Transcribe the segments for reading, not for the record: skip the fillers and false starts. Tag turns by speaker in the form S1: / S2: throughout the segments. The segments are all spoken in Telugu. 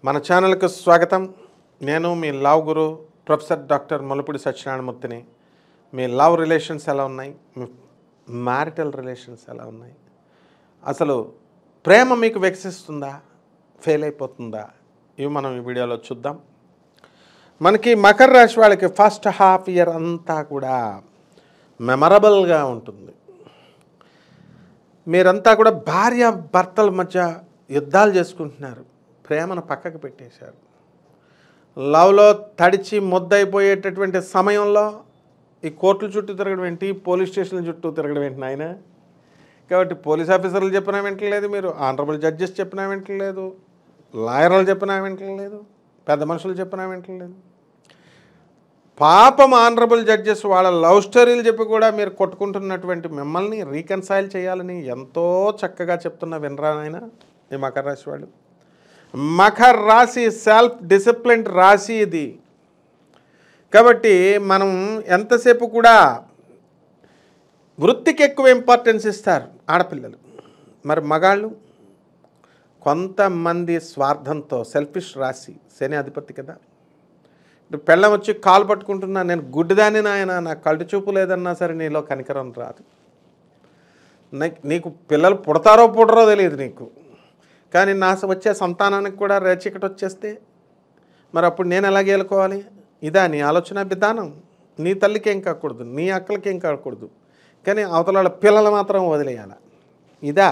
S1: మన ఛానల్కి స్వాగతం. నేను మీ లవ్ గురు ప్రొఫెసర్ డాక్టర్ ములపూడి సత్యనారాయణమూర్తిని. మీ లవ్ రిలేషన్స్ ఎలా ఉన్నాయి, మీ మ్యారిటల్ రిలేషన్స్ ఎలా ఉన్నాయి, అసలు ప్రేమ మీకు వికసిస్తుందా, ఫెయిల్ అయిపోతుందా, ఇవి మనం ఈ వీడియోలో చూద్దాం. మనకి మకర రాశి వాళ్ళకి ఫస్ట్ హాఫ్ ఇయర్ అంతా కూడా మెమరబుల్గా ఉంటుంది. మీరంతా కూడా భార్య భర్తల మధ్య యుద్ధాలు చేసుకుంటున్నారు, ప్రేమను పక్కకు పెట్టేశారు. లవ్లో తడిచి ముద్దయిపోయేటటువంటి సమయంలో ఈ కోర్టుల చుట్టూ తిరగడం ఏంటి, పోలీస్ స్టేషన్ల చుట్టూ తిరగడం ఏంటి నాయన. కాబట్టి పోలీస్ ఆఫీసర్లు చెప్పినా వింటలేదు, మీరు ఆనరబుల్ జడ్జెస్ చెప్పినా వింటలేదు, లాయర్లు చెప్పినా వింటలేదు, పెద్ద మనుషులు చెప్పినా వింటలేదు. పాపం ఆనరబుల్ జడ్జెస్ వాళ్ళ లవ్ స్టోరీలు చెప్పి కూడా మీరు కొట్టుకుంటున్నటువంటి మిమ్మల్ని రీకన్సైల్ చేయాలని ఎంతో చక్కగా చెప్తున్న వినరా నాయన ఈ మకర రాశి వాళ్ళు. మకర రాశి సెల్ఫ్ డిసిప్లిన్ రాశి ఇది. కాబట్టి మనం ఎంతసేపు కూడా వృత్తికి ఎక్కువ ఇంపార్టెన్స్ ఇస్తారు ఆడపిల్లలు. మరి మగాళ్ళు కొంతమంది స్వార్థంతో, సెల్ఫిష్ రాశి, శని అధిపతి కదా. పెళ్ళం వచ్చి కాలు పట్టుకుంటున్నా, నేను గుడ్డిదాన్ని నాయన, నాకు కళ్ళు చూపు లేదన్నా సరే నీలో కనికరం రాదు. నీకు పిల్లలు పుడతారో పుడరో తెలియదు నీకు, కానీ నా వచ్చే సంతానానికి కూడా రేచీకటి వచ్చేస్తే మరి అప్పుడు నేను ఎలా గేలుకోవాలి? ఇదా నీ ఆలోచన విధానం? నీ తల్లికి ఏం కాకూడదు, నీ అక్కలకి ఏం కాకూడదు, కానీ అవతల వాళ్ళ పిల్లలు మాత్రం వదిలేయాలి. ఇదా?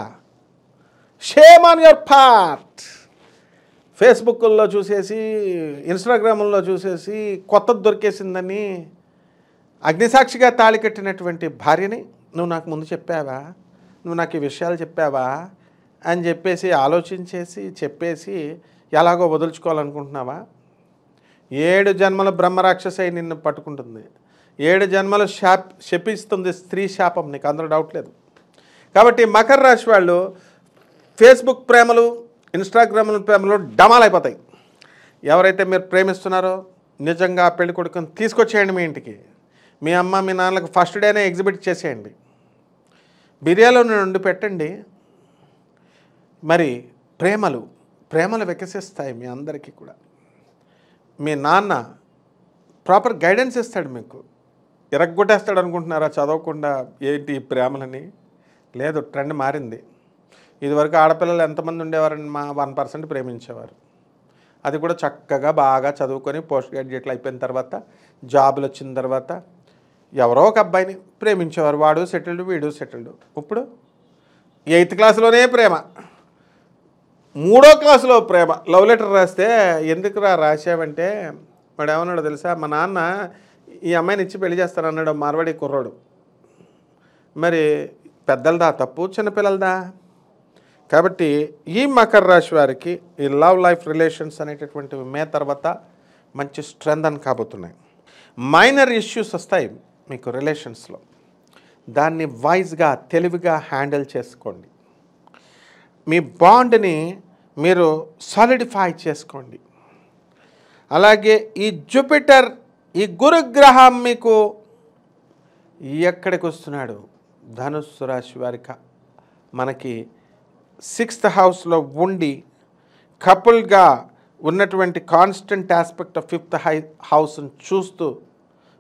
S1: Shame on your part. ఫేస్బుక్లో చూసేసి, ఇన్స్టాగ్రామ్లో చూసేసి కొత్తది దొరికేసిందని అగ్నిసాక్షిగా తాళి కట్టినటువంటి భార్యని నువ్వు నాకు ముందు చెప్పావా, నువ్వు నాకు ఈ విషయాలు చెప్పావా అని చెప్పేసి ఆలోచించేసి చెప్పేసి ఎలాగో వదులుచుకోవాలనుకుంటున్నావా? 7 జన్మల బ్రహ్మరాక్షసై నిన్ను పట్టుకుంటుంది, 7 జన్మలు శపిస్తుంది స్త్రీ శాపం, నీకు అందులో డౌట్ లేదు. కాబట్టి మకర రాశి వాళ్ళు ఫేస్బుక్ ప్రేమలు, ఇన్స్టాగ్రామ్ ప్రేమలు డమాలైపోతాయి. ఎవరైతే మీరు ప్రేమిస్తున్నారో నిజంగా పెళ్లి కొడుకుని తీసుకొచ్చేయండి మీ ఇంటికి. మీ అమ్మ మీ నాన్నలకు ఫస్ట్ డేనే ఎగ్జిబిట్ చేసేయండి, బిర్యానీలో నుండి పెట్టండి. మరి ప్రేమలు వికసిస్తాయి మీ అందరికీ కూడా. మీ నాన్న ప్రాపర్ గైడెన్స్ ఇస్తాడు, మీకు ఇరగ్గొట్టేస్తాడు అనుకుంటున్నారా చదవకుండా ఏంటి ప్రేమలని? లేదు, ట్రెండ్ మారింది. ఇదివరకు ఆడపిల్లలు ఎంతమంది ఉండేవారని 1% ప్రేమించేవారు. అది కూడా చక్కగా బాగా చదువుకొని పోస్ట్ గ్రాడ్యుయేట్లు అయిపోయిన తర్వాత, జాబులు వచ్చిన తర్వాత ఎవరో ఒక అబ్బాయిని ప్రేమించేవారు, వాడు సెటిల్డ్ వీడు సెటిల్డ్. ఇప్పుడు 8th క్లాస్లోనే ప్రేమ, 3వ క్లాసులో ప్రేమ. లవ్ లెటర్ రాస్తే ఎందుకురా రాసావంటే వాడు ఏమన్నాడో తెలుసా, మా నాన్న ఈ అమ్మాయిని ఇచ్చి పెళ్లి చేస్తానన్నాడు, మార్వాడి కుర్రాడు. మరి పెద్దలదా తప్పు, చిన్నపిల్లలదా? కాబట్టి ఈ మకర రాశి వారికి ఈ లవ్ లైఫ్ రిలేషన్స్ అనేటటువంటివి మే తర్వాత మంచి స్ట్రెంగ్తన్ కాబోతున్నాయి. మైనర్ ఇష్యూస్ వస్తాయి మీకు రిలేషన్స్లో, దాన్ని వైజ్గా తెలివిగా హ్యాండిల్ చేసుకోండి. మీ బాండ్ని మీరు సాలిడిఫై చేసుకోండి. అలాగే ఈ జూపిటర్, ఈ గురుగ్రహం మీకు ఎక్కడికి వస్తున్నాడు? ధనుస్సు రాశి వారికి మనకి 6th హౌస్లో ఉండి కపుల్గా ఉన్నటువంటి కాన్స్టెంట్ ఆస్పెక్ట్ ఆఫ్ 5th హౌస్ని చూస్తూ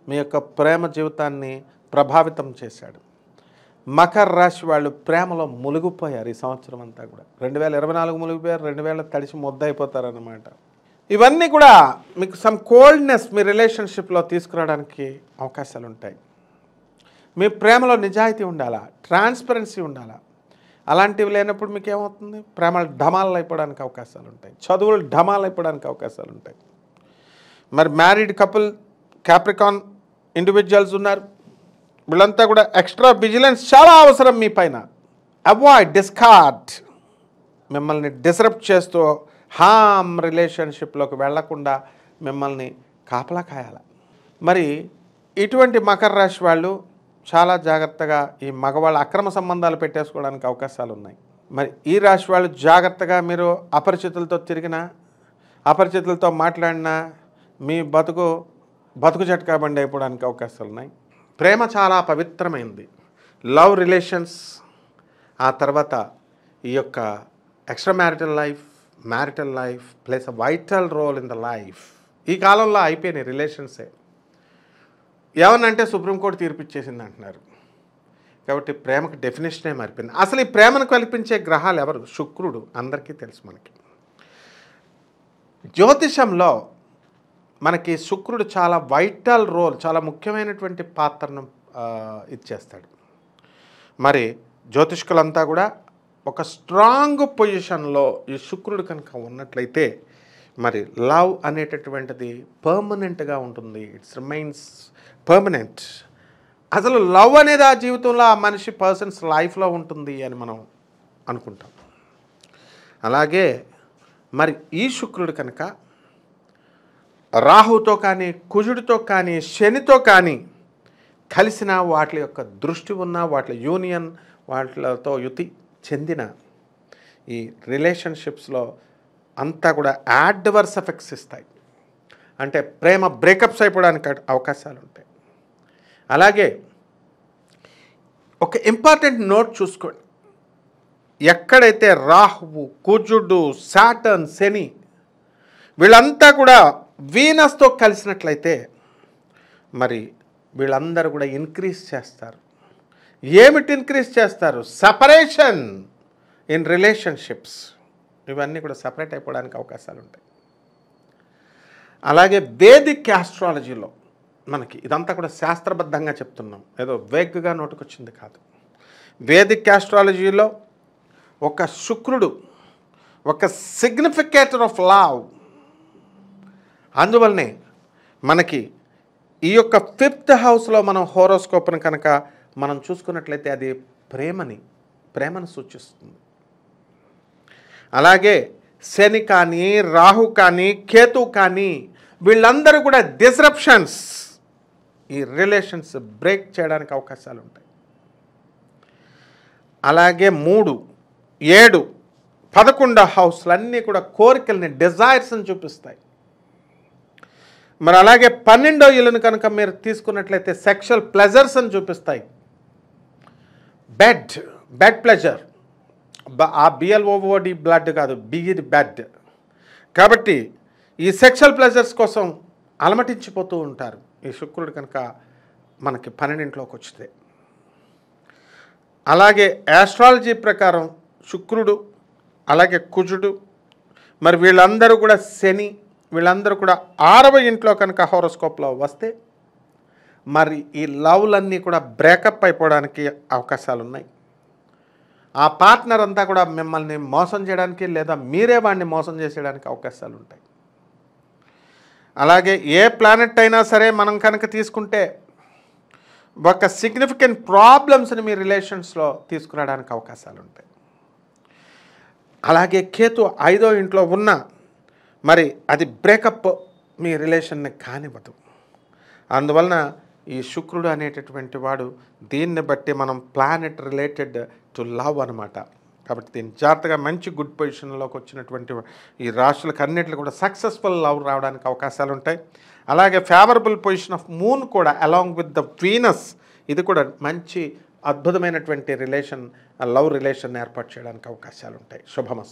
S1: మీ యొక్క ప్రేమ జీవితాన్ని ప్రభావితం చేశాడు. మకర రాశి వాళ్ళు ప్రేమలో మునిగిపోయారు ఈ సంవత్సరం అంతా కూడా. 2024 మునిగిపోయారు, 2000 తడిసి ముద్దయిపోతారన్నమాట. ఇవన్నీ కూడా మీకు సమ్ కోల్డ్నెస్ మీ రిలేషన్షిప్లో తీసుకురావడానికి అవకాశాలు ఉంటాయి. మీ ప్రేమలో నిజాయితీ ఉండాలా, ట్రాన్స్పరెన్సీ ఉండాలా. అలాంటివి లేనప్పుడు మీకు ఏమవుతుంది? ప్రేమలు ఢమాలు అయిపోవడానికి అవకాశాలు ఉంటాయి, చదువులు ఢమాలు అయిపోవడానికి అవకాశాలు ఉంటాయి. మరి మ్యారీడ్ కపుల్, క్యాప్రికాన్ ఇండివిజువల్స్ ఉన్నారు, వీళ్ళంతా కూడా ఎక్స్ట్రా విజిలెన్స్ చాలా అవసరం మీ పైన. అవాయిడ్, డిస్కార్డ్, మిమ్మల్ని డిస్రప్ట్ చేస్తూ హామ్ రిలేషన్షిప్లోకి వెళ్లకుండా మిమ్మల్ని కాపలా కాయాలి. మరి ఇటువంటి మకర రాశి వాళ్ళు చాలా జాగ్రత్తగా ఈ మగవాళ్ళ అక్రమ సంబంధాలు పెట్టేసుకోవడానికి అవకాశాలు ఉన్నాయి. మరి ఈ రాశి వాళ్ళు జాగ్రత్తగా మీరు అపరిచితులతో తిరిగినా, అపరిచితులతో మాట్లాడినా మీ బతుకు జట్కా బండి అయిపోవడానికి అవకాశాలు ఉన్నాయి. ప్రేమ చాలా పవిత్రమైనది. లవ్ రిలేషన్స్, ఆ తర్వాత ఈ యొక్క extra marital life, marital life plays a vital role in the life. ఈ కాలంలో అయిపోయినాయి రిలేషన్సే. ఏమనంటే సుప్రీంకోర్టు తీర్పిచ్చేసింది అంటున్నారు. కాబట్టి ప్రేమకు డెఫినేషనే మారిపోయింది. అసలు ఈ ప్రేమను కల్పించే గ్రహాలు ఎవరు? శుక్రుడు. అందరికీ తెలుసు మనకి. జ్యోతిషంలో మనకి శుక్రుడు చాలా వైటల్ రోల్, చాలా ముఖ్యమైనటువంటి పాత్రను ఇచ్చేస్తాడు. మరి జ్యోతిష్కులంతా కూడా ఒక స్ట్రాంగ్ పొజిషన్లో ఈ శుక్రుడు కనుక ఉన్నట్లయితే మరి లవ్ అనేటటువంటిది పర్మనెంట్గా ఉంటుంది. It's remains permanent. అసలు లవ్ అనేది ఆ జీవితంలో ఆ మనిషి పర్సన్స్ లైఫ్లో ఉంటుంది అని మనం అనుకుంటాం. అలాగే మరి ఈ శుక్రుడు కనుక రాహుతో కానీ, కుజుడితో కానీ, శనితో కానీ కలిసిన, వాటి యొక్క దృష్టి ఉన్న, వాటి యూనియన్, వాటితో యుతి చెందిన ఈ రిలేషన్షిప్స్లో అంతా కూడా యాడ్వర్స్ ఎఫెక్ట్స్ ఇస్తాయి. అంటే ప్రేమ బ్రేకప్స్ అయిపోవడానికి అవకాశాలు ఉంటాయి. అలాగే ఒక ఇంపార్టెంట్ నోట్ చూసుకోండి. ఎక్కడైతే రాహువు, కుజుడు, సాటర్న్, శని వీళ్ళంతా కూడా వీనస్తో కలిసినట్లయితే మరి వీళ్ళందరూ కూడా ఇంక్రీజ్ చేస్తారు. ఏమిటి ఇంక్రీజ్ చేస్తారు? Separation in relationships. ఇవన్నీ కూడా సపరేట్ అయిపోవడానికి అవకాశాలు ఉంటాయి. అలాగే వేదిక్ ఆస్ట్రాలజీలో మనకి ఇదంతా కూడా శాస్త్రబద్ధంగా చెప్తున్నాం, ఏదో వేగ్గా నోటుకొచ్చింది కాదు. వేదిక్ ఆస్ట్రాలజీలో ఒక శుక్రుడు ఒక సిగ్నిఫికేటర్ ఆఫ్ లవ్. అందువల్లనే మనకి ఈ యొక్క 5th హౌస్లో మనం హోరోస్కోప్ని కనుక మనం చూసుకున్నట్లయితే అది ప్రేమను సూచిస్తుంది. అలాగే శని కానీ, రాహు కానీ, కేతు కానీ వీళ్ళందరూ కూడా డిస్రప్షన్స్, ఈ రిలేషన్స్ బ్రేక్ చేయడానికి అవకాశాలు ఉంటాయి. అలాగే 3, 7, 11 హౌస్లన్నీ కూడా కోరికల్ని, డిజైర్స్ని చూపిస్తాయి. మరి అలాగే 12వ ఇల్లును కనుక మీరు తీసుకున్నట్లయితే సెక్షువల్ ప్లెజర్స్ అని చూపిస్తాయి. బెడ్ ప్లెజర్, ఆ బిఎల్ఓఓడి బ్లడ్ కాదు, బిగిడ్ బెడ్. కాబట్టి ఈ సెక్షువల్ ప్లెజర్స్ కోసం అలమటించిపోతూ ఉంటారు ఈ శుక్రుడు కనుక మనకి 12ఇంట్లోకి వచ్చితే. అలాగే ఆస్ట్రాలజీ ప్రకారం శుక్రుడు, అలాగే కుజుడు, మరి వీళ్ళందరూ కూడా శని, వీళ్ళందరూ కూడా 6వ ఇంట్లో కనుక హోరోస్కోప్లో వస్తే మరి ఈ లవ్లన్నీ కూడా బ్రేకప్ అయిపోవడానికి అవకాశాలు ఉన్నాయి. ఆ పార్ట్నర్ అంతా కూడా మిమ్మల్ని మోసం చేయడానికి లేదా మీరే వాడిని మోసం చేసేయడానికి అవకాశాలు ఉంటాయి. అలాగే ఏ ప్లానెట్ అయినా సరే మనం కనుక తీసుకుంటే ఒక సిగ్నిఫికెంట్ ప్రాబ్లమ్స్ని మీ రిలేషన్స్లో తీసుకురావడానికి అవకాశాలు ఉంటాయి. అలాగే కేతు 5వ ఇంట్లో ఉన్న మరి అది బ్రేకప్ మీ రిలేషన్ని కానివ్వదు. అందువలన ఈ శుక్రుడు అనేటటువంటి వాడు దీన్ని బట్టి మనం ప్లానెట్ రిలేటెడ్ టు లవ్ అనమాట. కాబట్టి దీన్ని జాగ్రత్తగా మంచి గుడ్ పొజిషన్లోకి వచ్చినటువంటి ఈ రాశులకు అన్నింటిలో కూడా సక్సెస్ఫుల్ లవ్ రావడానికి అవకాశాలు ఉంటాయి. అలాగే ఫేవరబుల్ పొజిషన్ ఆఫ్ మూన్ కూడా అలాంగ్ విత్ ద వీనస్, ఇది కూడా మంచి అద్భుతమైనటువంటి లవ్ రిలేషన్ ఏర్పాటు చేయడానికి అవకాశాలు ఉంటాయి. శుభమస్తు.